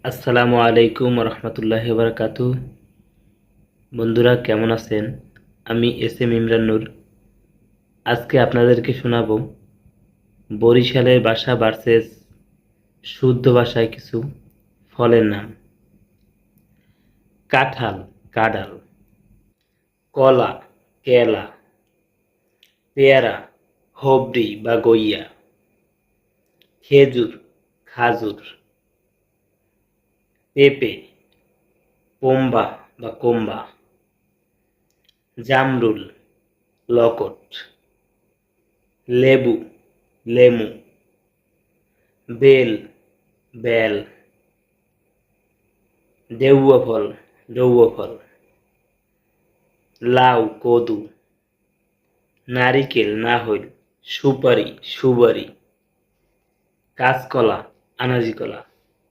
আসসালামু আলাইকুম রহমতুল্লাহি বারাকাতু। বন্ধুরা কেমন আছেন? আমি এস এম ইমরান নূর। আজকে আপনাদেরকে শোনাবো বরিশালের ভাষা ভার্সেস শুদ্ধ ভাষায় কিছু ফলের নাম। কাঁঠাল, কাঁঠাল। কলা, কেলা। পেয়ারা, হবড়ি বা গইয়া। খেজুর, খাজুর। পেঁপে, পোম্বা বা কোম্বা। জামরুল, লকট। লেবু, লেমু। Bell, bell. দেউয়া ফল, জৌয়া ফল। লাউ, কদু। নারিকেল, নাহইল। সুপারি, সুবারি। কাঁচকলা, আনাজি কলা।